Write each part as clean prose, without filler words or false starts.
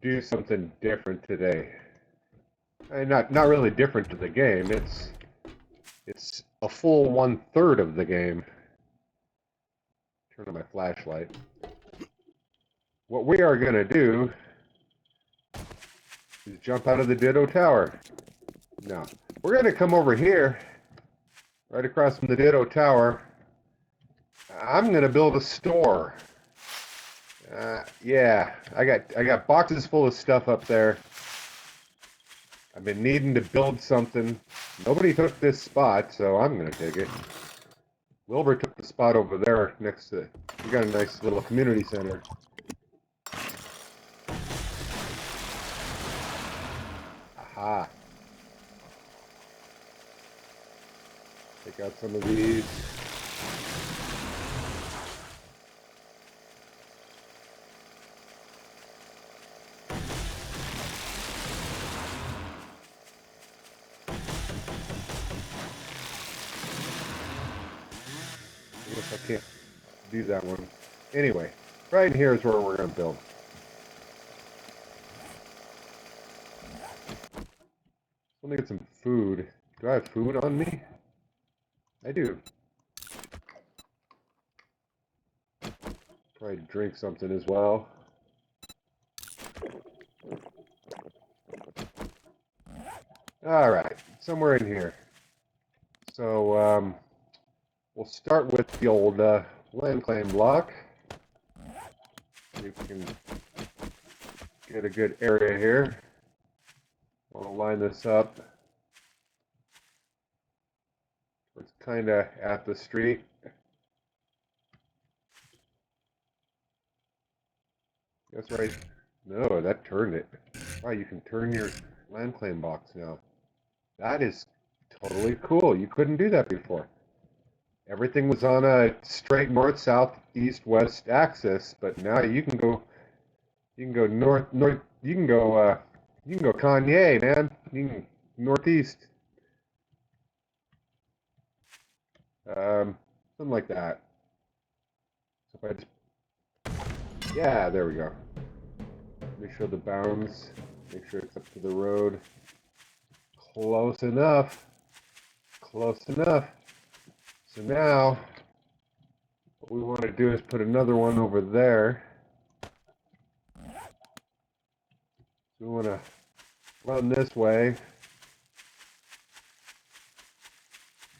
do something different today. Not really different to the game. It's a full 1/3 of the game. Turn on my flashlight. What we are going to do is jump out of the Ditto Tower. Now, we're going to come over here, right across from the Ditto Tower. I'm going to build a store. Yeah, I got boxes full of stuff up there. I've been needing to build something. Nobody took this spot, so I'm going to take it. Wilbur took the spot over there next to... We got a nice little community center. Aha. Take out some of these. I guess I can't do that one. Anyway, right here is where we're going to build. Let me get some food. Do I have food on me? I do. Probably drink something as well. Alright, somewhere in here. So, we'll start with the old land claim block. See if we can get a good area here. I'll line this up. It's kind of at the street. That's right. No, that turned it. Wow, you can turn your land claim box now. That is totally cool. You couldn't do that before. Everything was on a straight north, south, east, west axis, but now you can go north, you can go Kanye, man. You can northeast. Something like that. So if I just, yeah, there we go. Make sure the bounds, make sure it's up to the road. Close enough. Close enough. So now, what we want to do is put another one over there. So we want to run this way.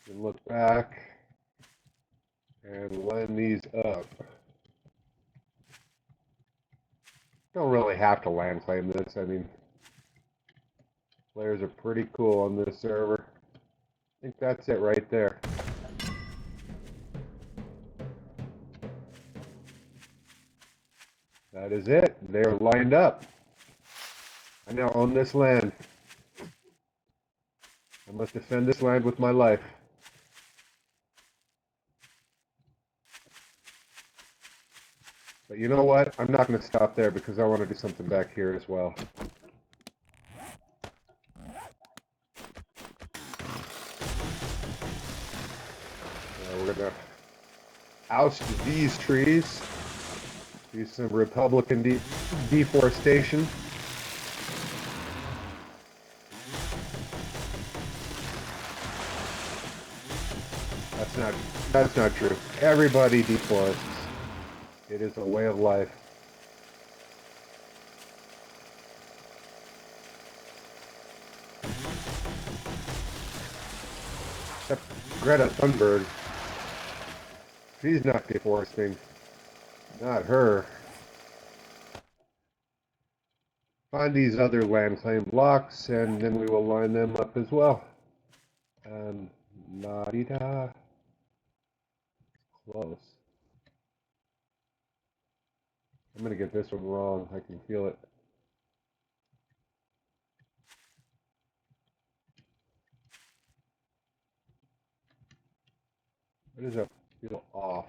And look back. And line these up. Don't really have to land claim this. I mean, players are pretty cool on this server. I think that's it right there. That is it. They're lined up. I now own this land. I must defend this land with my life. But you know what? I'm not going to stop there because I want to do something back here as well. We're going to oust these trees. Do some Republican deforestation. That's not true. Everybody deforests. It is a way of life. Except Greta Thunberg. She's not deforesting. Not her. Find these other land claim blocks, and then we will line them up as well. La-di-da. Close. I'm going to get this one wrong. I can feel it. Why does that feel off?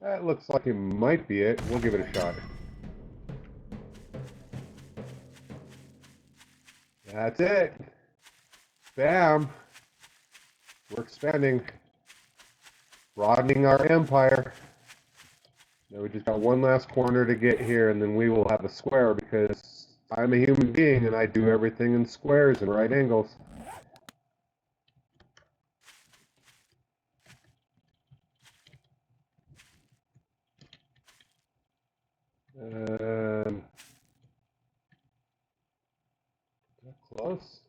That looks like it might be it. We'll give it a shot. That's it. Bam. We're expanding. Broadening our empire. Now we just got one last corner to get here, and then we will have a square because I'm a human being and I do everything in squares and right angles. Close.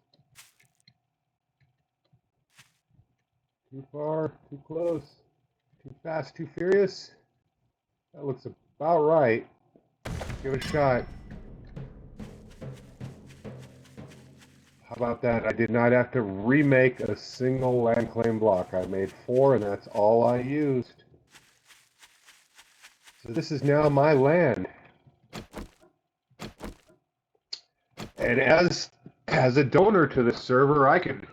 Too far, too close, too fast, too furious. That looks about right. Give it a shot. How about that? I did not have to remake a single land claim block. I made 4 and that's all I used. So this is now my land. And as a donor to the server, I could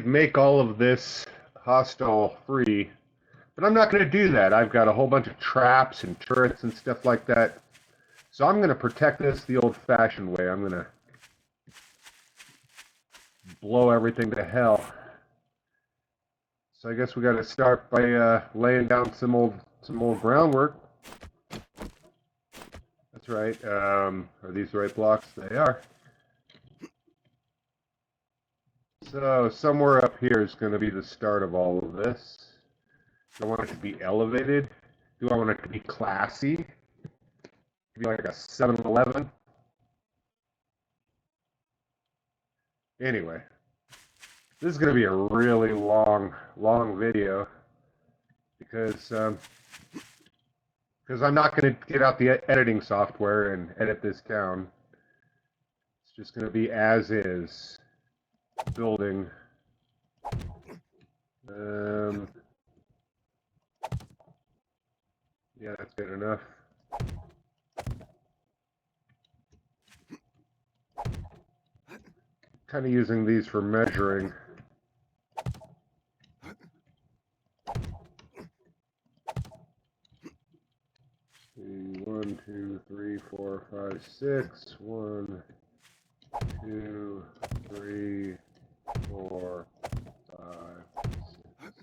make all of this hostile free. But I'm not going to do that. I've got a whole bunch of traps and turrets and stuff like that. So I'm going to protect this the old-fashioned way. I'm going to blow everything to hell. So I guess we got to start by laying down some old groundwork. That's right. Are these the right blocks? They are. So somewhere up here is going to be the start of all of this. Do I want it to be elevated? Do I want it to be classy? Be like a 7-Eleven? Anyway, this is going to be a really long video because I'm not going to get out the editing software and edit this down. It's just going to be as is building. Yeah, that's good enough. Kind of using these for measuring. See, 1, 2, 3, 4, 5, 6. 1, 2, 3, 4, 5, 6.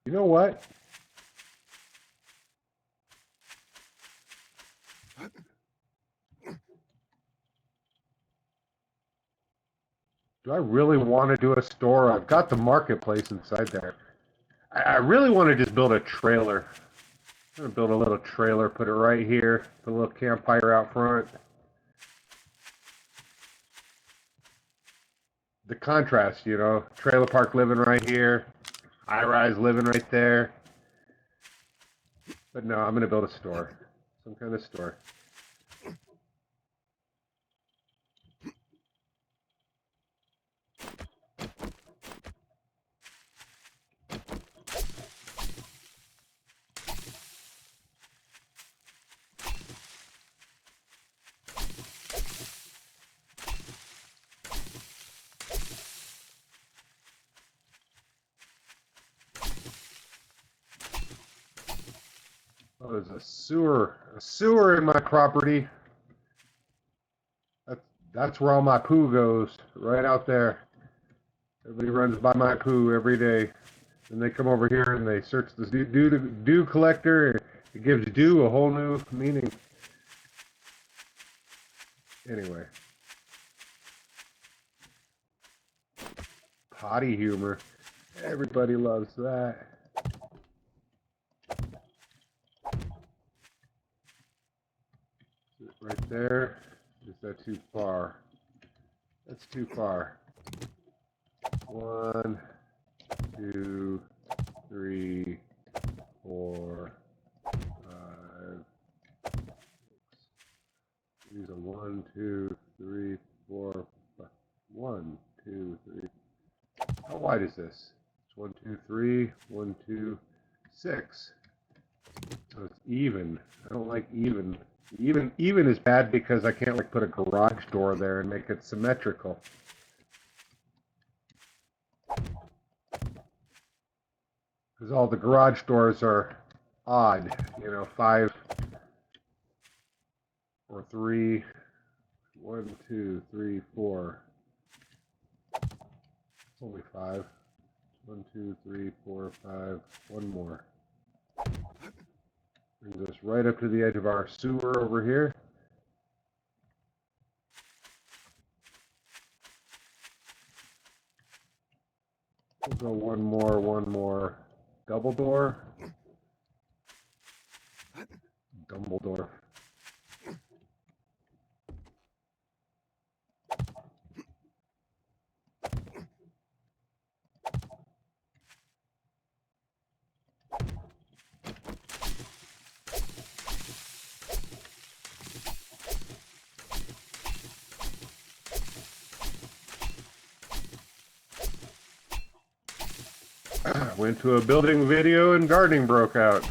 You know what? Do I really want to do a store? I've got the marketplace inside there. I really want to just build a trailer. I'm going to build a little trailer, put it right here, put a little campfire out front. The contrast, you know, trailer park living right here, high-rise living right there. But no, I'm going to build a store, some kind of store. Oh, there's a sewer in my property. That's where all my poo goes, right out there. Everybody runs by my poo every day. And they come over here and they search this dew collector. It gives dew a whole new meaning. Anyway. Potty humor. Everybody loves that. Right there. Is that too far? That's too far. 1, 2, 3, 4, 5, 6. These are 1, 2, 3, 4, 5. 1, 2, 3. How wide is this? It's 1, 2, 3, 1, 2, 6. So it's even. I don't like even. Even is bad because I can't like put a garage door there and make it symmetrical. Because all the garage doors are odd, you know, 5 or 3, 1, 2, 3, 4. Only 5. 1, 2, 3, 4, 5. One more. Brings us right up to the edge of our sewer over here. We'll go one more. Double door. Dumbledore. Went to a building video and gardening broke out.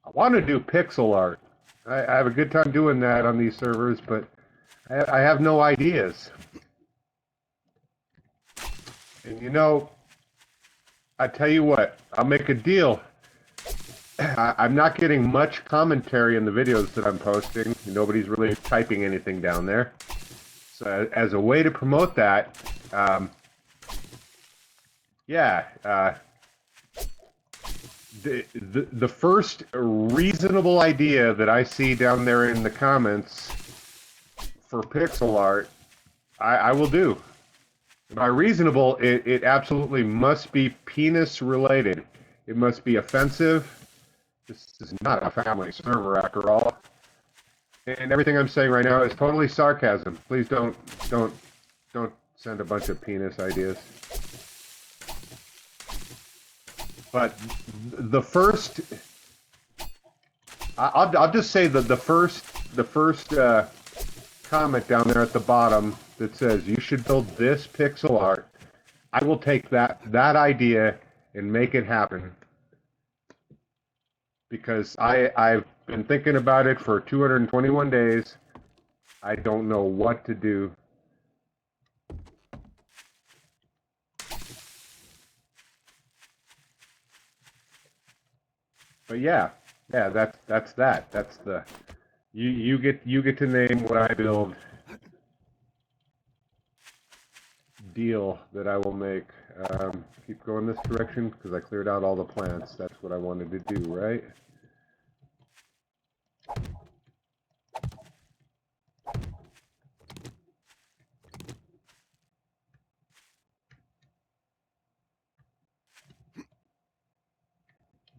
I want to do pixel art. I have a good time doing that on these servers, but I have no ideas. And you know, I tell you what, I'll make a deal. I'm not getting much commentary in the videos that I'm posting. Nobody's really typing anything down there. So as a way to promote that, the first reasonable idea that I see down there in the comments for pixel art, I will do. By reasonable, it absolutely must be penis related. It must be offensive. This is not a family server after all. And everything I'm saying right now is totally sarcasm. Please don't send a bunch of penis ideas. But the first, I'll just say that the first comment down there at the bottom that says you should build this pixel art, I will take that idea and make it happen. Because I've been thinking about it for 221 days. I don't know what to do. But yeah, that's that. That's the you get to name what I build. Deal that I will make. Keep going this direction because I cleared out all the plants. That's what I wanted to do, right?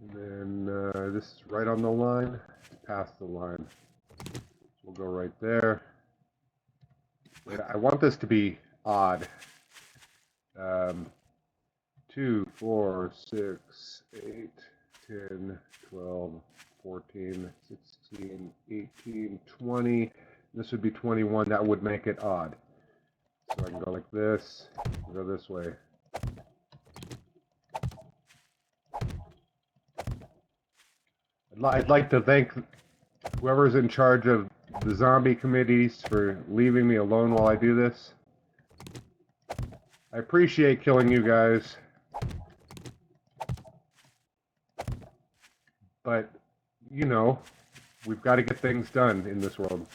And then this is right on the line. It's past the line. We'll go right there. I want this to be odd. 2, 4, 6, 8, 10, 12, 14, 16, 18, 20. This would be 21. That would make it odd. So I can go like this, go this way. I'd like to thank whoever's in charge of the zombie committees for leaving me alone while I do this. I appreciate killing you guys. But, you know, we've got to get things done in this world.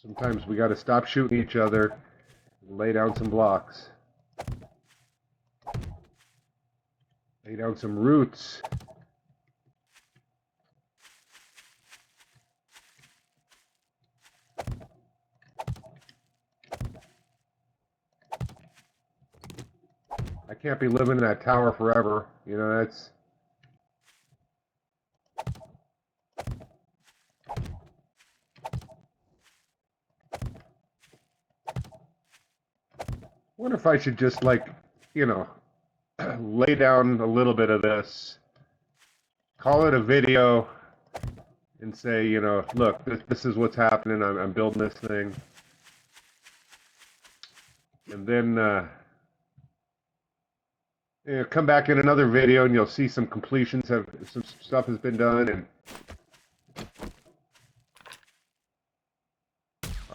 Sometimes we got to stop shooting each other and lay down some blocks. Lay down some roots. I can't be living in that tower forever. You know, that's... I wonder if I should just, like, you know, lay down a little bit of this, call it a video, and say, you know, look, this is what's happening. I'm building this thing. And then come back in another video and you'll see some completions, some stuff has been done. And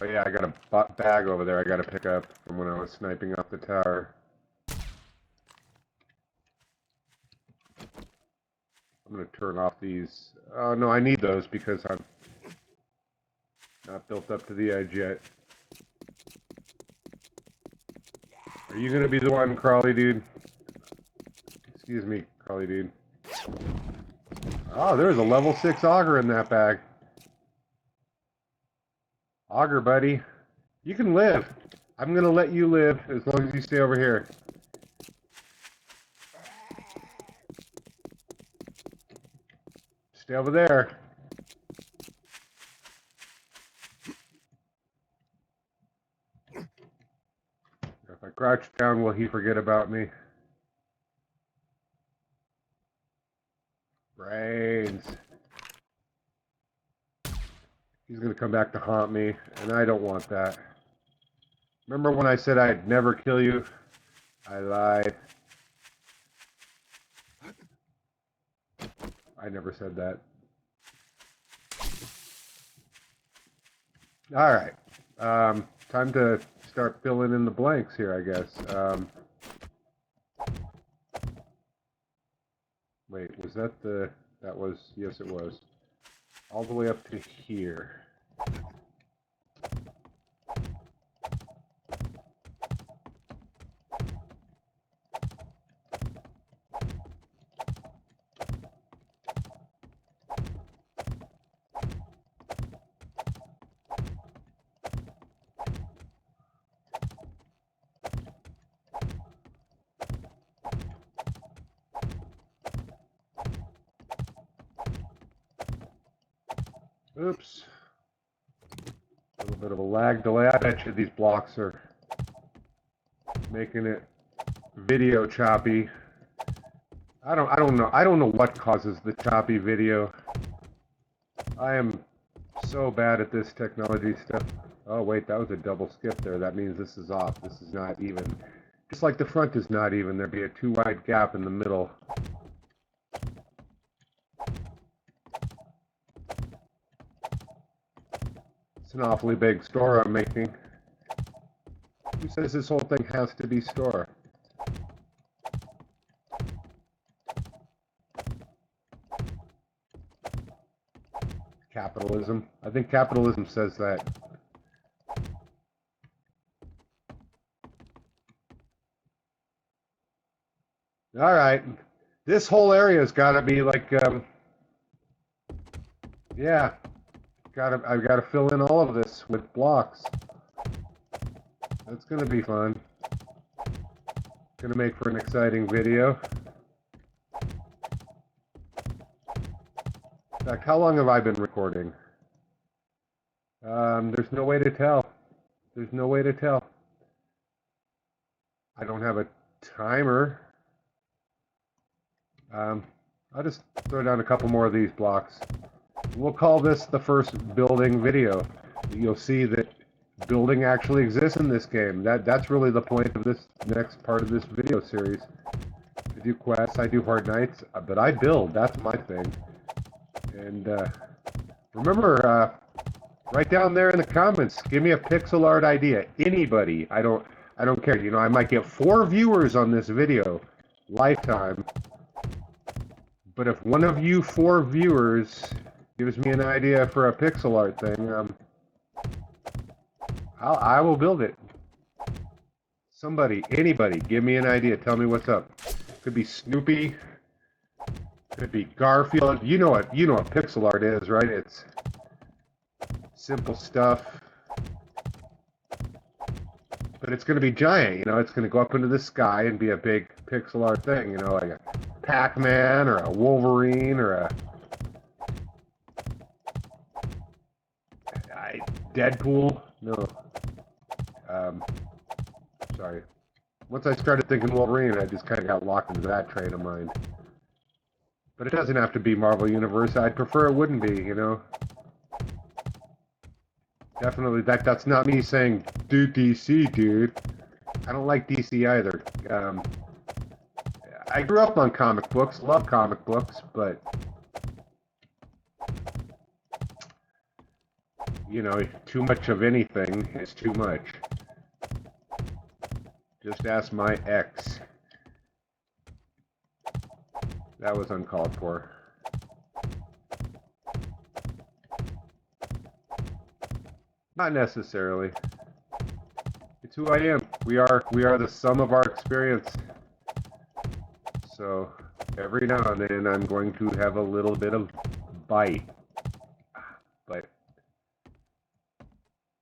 oh yeah, I got a bag over there I got to pick up from when I was sniping off the tower. I'm going to turn off these. Oh no, I need those because I'm not built up to the edge yet. Are you going to be the one, Crawly dude? Excuse me, Crawly dude. Oh, there's a level 6 auger in that bag. Auger, buddy. You can live. I'm going to let you live as long as you stay over here. Stay over there. If I crouch down, will he forget about me? Brains. He's going to come back to haunt me, and I don't want that. Remember when I said I'd never kill you? I lied. I never said that. All right. Time to start filling in the blanks here, I guess. Wait, was that the... That was... Yes, it was. All the way up to here. Oops. A little bit of a lag delay. I bet you these blocks are making it video choppy. I don't know what causes the choppy video. I am so bad at this technology stuff. Oh wait, that was a double skip there. That means this is off. This is not even. Just like the front is not even. There'd be a too wide gap in the middle. It's an awfully big store I'm making. Who says this whole thing has to be store? Capitalism. I think capitalism says that. All right. This whole area's got to be like, yeah. I've got to fill in all of this with blocks. That's going to be fun. Going to make for an exciting video. In fact, how long have I been recording? There's no way to tell. There's no way to tell. I don't have a timer. I'll just throw down a couple more of these blocks. We'll call this the first building video. You'll see that building actually exists in this game. That's really the point of this next part of this video series. I do quests, I do hard nights, but I build. That's my thing. And remember, right down there in the comments, give me a pixel art idea. Anybody. I don't care. You know, I might get 4 viewers on this video, lifetime. But if one of you 4 viewers gives me an idea for a pixel art thing, I will build it. Somebody, anybody, give me an idea. Tell me what's up. Could be Snoopy. Could be Garfield. You know what pixel art is, right? It's simple stuff. But it's going to be giant, you know. It's going to go up into the sky and be a big pixel art thing, you know, like a Pac-Man or a Wolverine or a Deadpool. No. Sorry. Once I started thinking Wolverine, I just kind of got locked into that train of mind. But it doesn't have to be Marvel Universe. I'd prefer it wouldn't be, you know. Definitely, that's not me saying, do DC, dude. I don't like DC either. I grew up on comic books, love comic books, but you know, too much of anything is too much. Just ask my ex. That was uncalled for. Not necessarily. It's who I am. We are the sum of our experience. So every now and then I'm going to have a little bit of bite.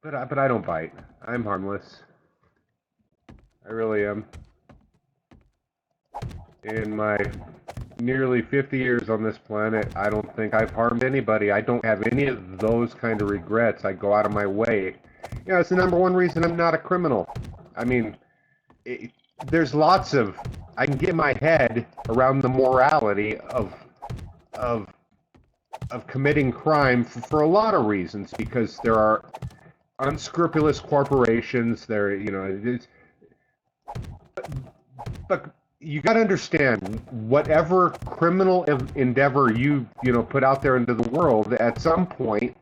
But I don't bite. I'm harmless. I really am. In my nearly 50 years on this planet, I don't think I've harmed anybody. I don't have any of those kind of regrets. I go out of my way. You know, it's the number one reason I'm not a criminal. I mean, there's lots of... I can get my head around the morality of committing crime for a lot of reasons, because there are unscrupulous corporations. There, you know, but you got to understand, whatever criminal endeavor you know put out there into the world, at some point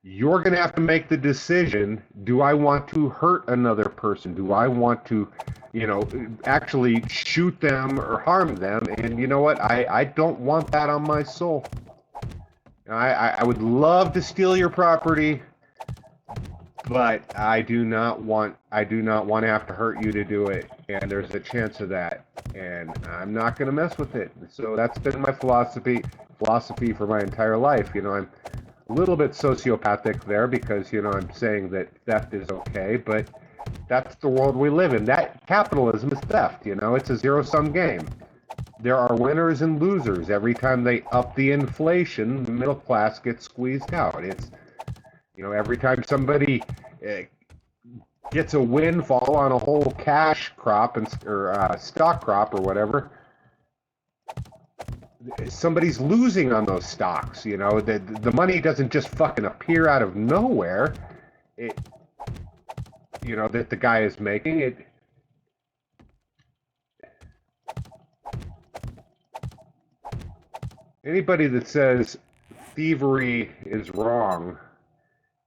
you're going to have to make the decision: do I want to hurt another person? Do I want to, you know, actually shoot them or harm them? And you know what? I don't want that on my soul. I would love to steal your property, but I do not want to have to hurt you to do it, and there's a chance of that, and I'm not going to mess with it. So that's been my philosophy for my entire life. You know, I'm a little bit sociopathic there, because, you know, I'm saying that theft is okay, but that's the world we live in. That capitalism is theft. You know, it's a zero-sum game. There are winners and losers. Every time they up the inflation, the middle class gets squeezed out. It's, you know, every time somebody gets a windfall on a whole cash crop or stock crop or whatever, somebody's losing on those stocks. You know, the money doesn't just fucking appear out of nowhere. You know, that the guy is making it. Anybody that says thievery is wrong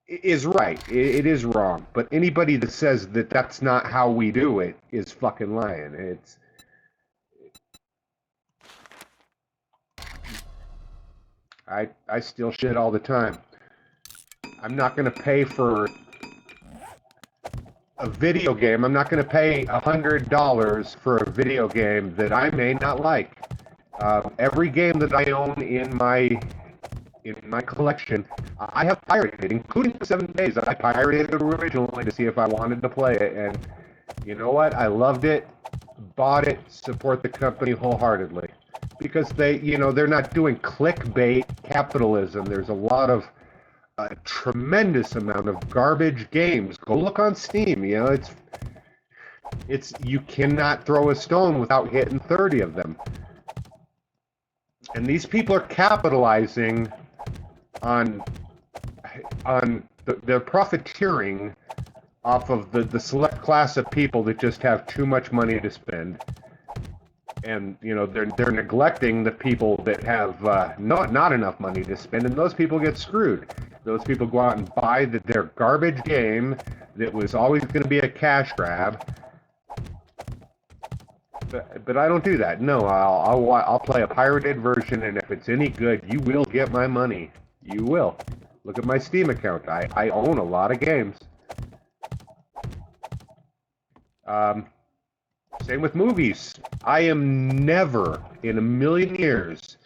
is right. It is wrong. But anybody that says that that's not how we do it is fucking lying. I steal shit all the time. I'm not going to pay for a video game. I'm not going to pay $100 for a video game that I may not like. Every game that I own in my collection, I have pirated, including the 7 days that I pirated it originally to see if I wanted to play it. And you know what? I loved it, bought it, support the company wholeheartedly, because they, you know, they're not doing clickbait capitalism. There's a tremendous amount of garbage games. Go look on Steam. You know, it's you cannot throw a stone without hitting 30 of them. And these people are capitalizing on they're profiteering off of the select class of people that just have too much money to spend. And, you know, they're neglecting the people that have not enough money to spend, and those people get screwed. Those people go out and buy their garbage game that was always going to be a cash grab. But I don't do that. No, I'll play a pirated version, and if it's any good, you will get my money. You will. Look at my Steam account. I own a lot of games. Same with movies. I am never in a million years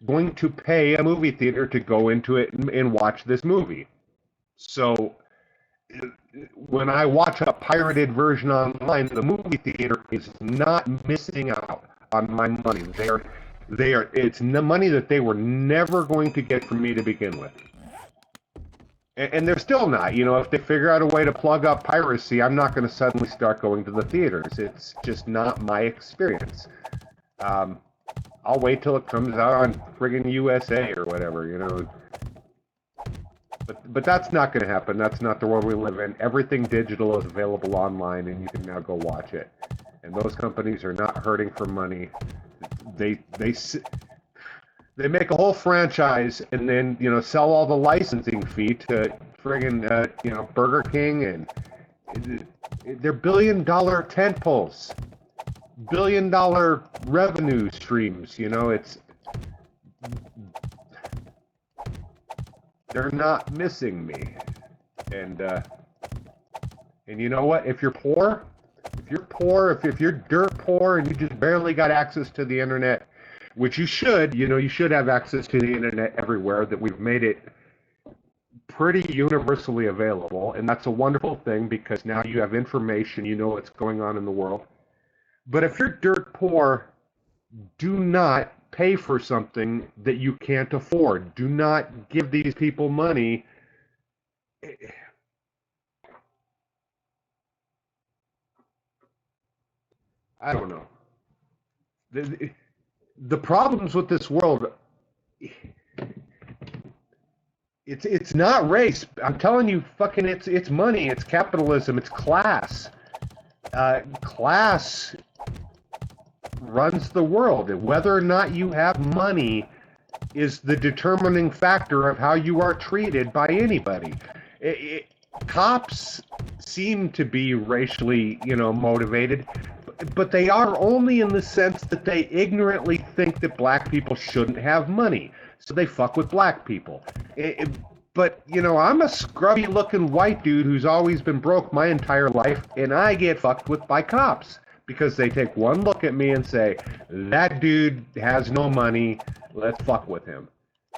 going to pay a movie theater to go into it and watch this movie. So when I watch a pirated version online, the movie theater is not missing out on my money. It's money that they were never going to get from me to begin with. And they're still not. You know, if they figure out a way to plug up piracy, I'm not going to suddenly start going to the theaters. It's just not my experience. I'll wait till it comes out on friggin' USA or whatever, you know. But that's not going to happen. That's not the world we live in. Everything digital is available online, and you can now go watch it. And those companies are not hurting for money. They make a whole franchise and then sell all the licensing fee to friggin' Burger King, and they're billion-dollar tentpoles, billion-dollar revenue streams. They're not missing me. And you know what? If you're poor, if you're dirt poor and you just barely got access to the internet, which you should, you should have access to the internet everywhere, that we've made it pretty universally available. And that's a wonderful thing, because now you have information, you know what's going on in the world. But if you're dirt poor, do not pay for something that you can't afford. Do not give these people money. I don't know. The problems with this world, it's not race. I'm telling you, fucking, it's money, it's capitalism, it's class. Class runs the world. Whether or not you have money is the determining factor of how you are treated by anybody. Cops seem to be racially, motivated, but they are only in the sense that they ignorantly think that black people shouldn't have money, so they fuck with black people. But, I'm a scrubby-looking white dude who's always been broke my entire life, and I get fucked with by cops because they take one look at me and say, that dude has no money, let's fuck with him.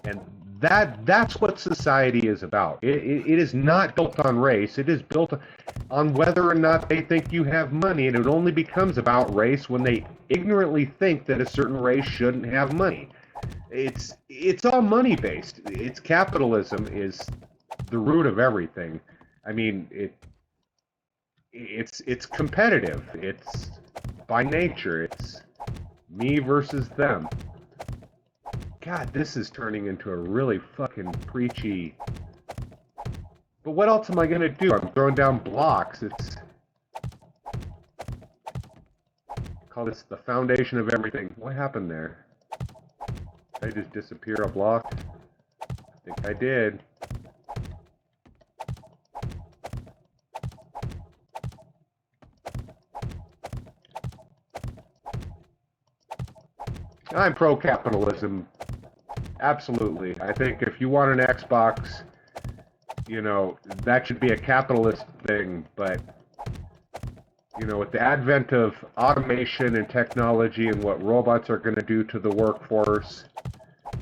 And that's what society is about. It is not built on race. It is built on whether or not they think you have money, and it only becomes about race when they ignorantly think that a certain race shouldn't have money. It's all money based. It's capitalism is the root of everything. I mean, it's competitive. It's by nature. It's me versus them. God, this is turning into a really fucking preachy. But what else am I gonna do? I'm throwing down blocks. Call this the foundation of everything. What happened there? Did I just disappear a block? I think I did. I'm pro-capitalism. Absolutely. I think if you want an Xbox, that should be a capitalist thing. But, with the advent of automation and technology and what robots are going to do to the workforce,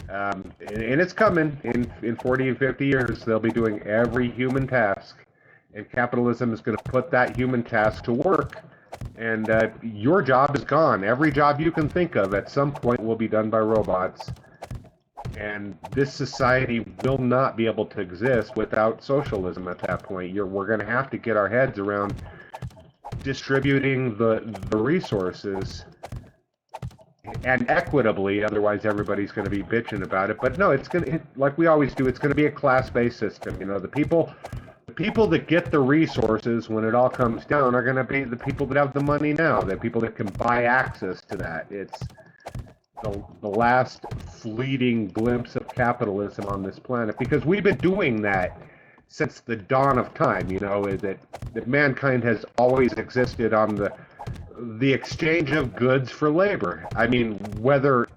and it's coming. In 40 and 50 years, they'll be doing every human task. And capitalism is going to put that human task to work. And your job is gone. Every job you can think of at some point will be done by robots. And this society will not be able to exist without socialism at that point. We're going to have to get our heads around distributing the resources and equitably, otherwise everybody's going to be bitching about it. But no, it's going to, like we always do, it's going to be a class-based system. The people that get the resources when it all comes down are going to be the people that have the money now, the people that can buy access to that. It's the last fleeting glimpse of capitalism on this planet, because we've been doing that since the dawn of time. That mankind has always existed on the exchange of goods for labor. I mean, whether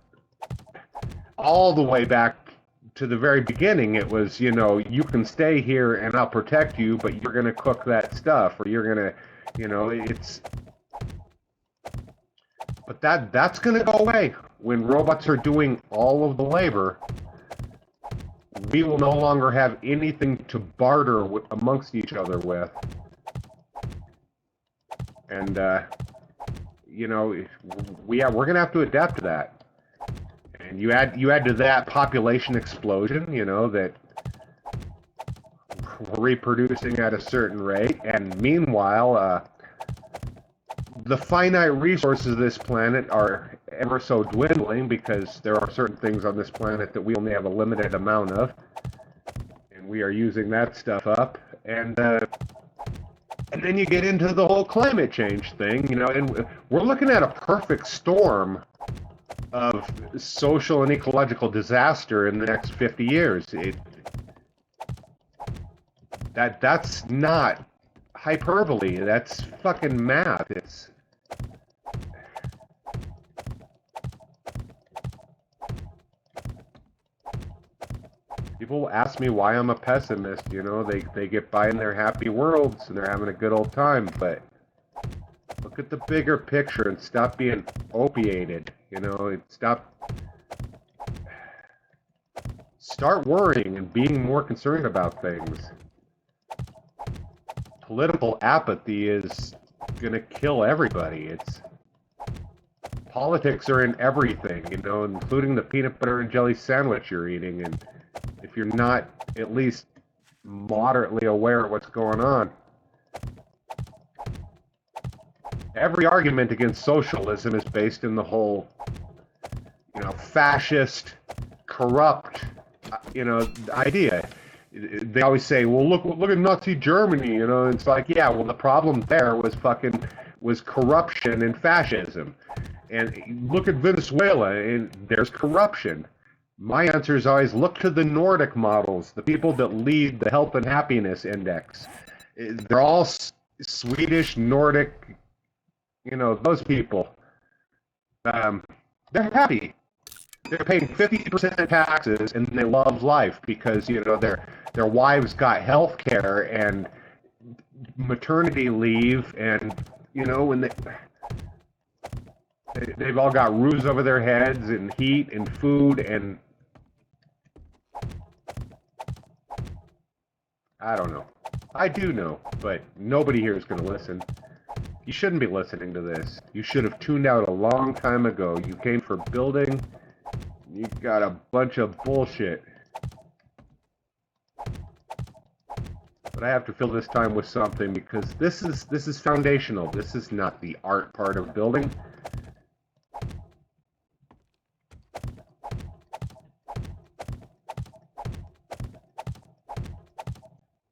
all the way back to the very beginning, it was, you can stay here and I'll protect you, but you're going to cook that stuff, or you're going to, but that's going to go away. When robots are doing all of the labor, we will no longer have anything to barter amongst each other with. And, we're going to have to adapt to that. And you add to that population explosion, that we're reproducing at a certain rate, and meanwhile, the finite resources of this planet are ever so dwindling, because there are certain things on this planet that we only have a limited amount of. And we are using that stuff up, and then you get into the whole climate change thing, you know, and we're looking at a perfect storm of social and ecological disaster in the next 50 years. That's not hyperbole. That's fucking math. People ask me why I'm a pessimist. You know, they get by in their happy worlds and they're having a good old time, but look at the bigger picture and stop being opiated. You know, start worrying and being more concerned about things. Political apathy is gonna kill everybody. Politics are in everything, you know, including the peanut butter and jelly sandwich you're eating, and if you're not at least moderately aware of what's going on. Every argument against socialism is based in the whole, you know, fascist, corrupt, you know, idea. They always say, well, look at Nazi Germany, you know. It's like, yeah, well, the problem there was corruption and fascism. And look at Venezuela, and there's corruption. My answer is always look to the Nordic models, the people that lead the health and happiness index. They're all Swedish, Nordic, you know, those people. They're happy. They're paying 50% taxes, and they love life because, you know, their wives got health care and maternity leave, and, you know, when they've all got roofs over their heads and heat and food, and I don't know. I do know, but nobody here is going to listen. You shouldn't be listening to this. You should have tuned out a long time ago. You came for building. You got a bunch of bullshit. But I have to fill this time with something because this is foundational. This is not the art part of building.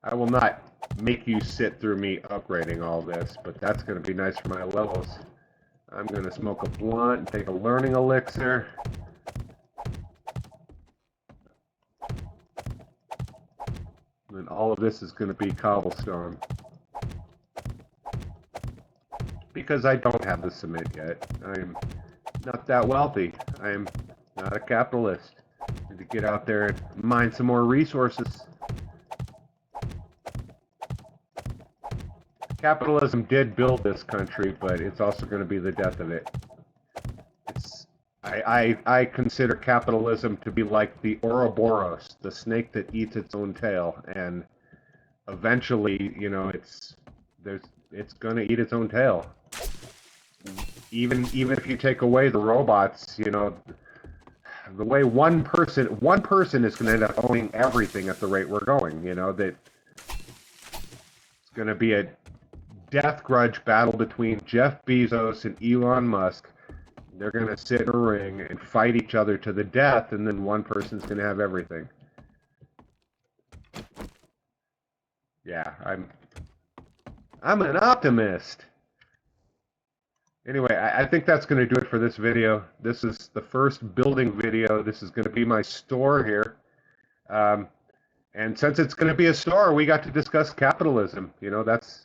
I will not make you sit through me upgrading all this, but that's going to be nice for my levels. I'm going to smoke a blunt and take a learning elixir. And all of this is going to be cobblestone. Because I don't have the cement yet. I'm not that wealthy. I'm not a capitalist. I need to get out there and mine some more resources. Capitalism did build this country, but it's also going to be the death of it. I consider capitalism to be like the Ouroboros, the snake that eats its own tail, and eventually, you know, it's going to eat its own tail. Even if you take away the robots, you know, the way one person is going to end up owning everything at the rate we're going, you know, that it's going to be a death grudge battle between Jeff Bezos and Elon Musk. They're going to sit in a ring and fight each other to the death, and then one person's going to have everything. Yeah, I'm an optimist. Anyway, I think that's going to do it for this video. This is the first building video. This is going to be my store here. And since it's going to be a store, we got to discuss capitalism. You know, that's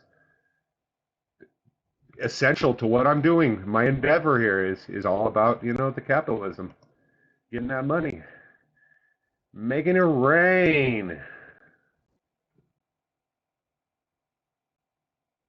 essential to what I'm doing. My endeavor here is all about, you know, the capitalism, getting that money, making it rain.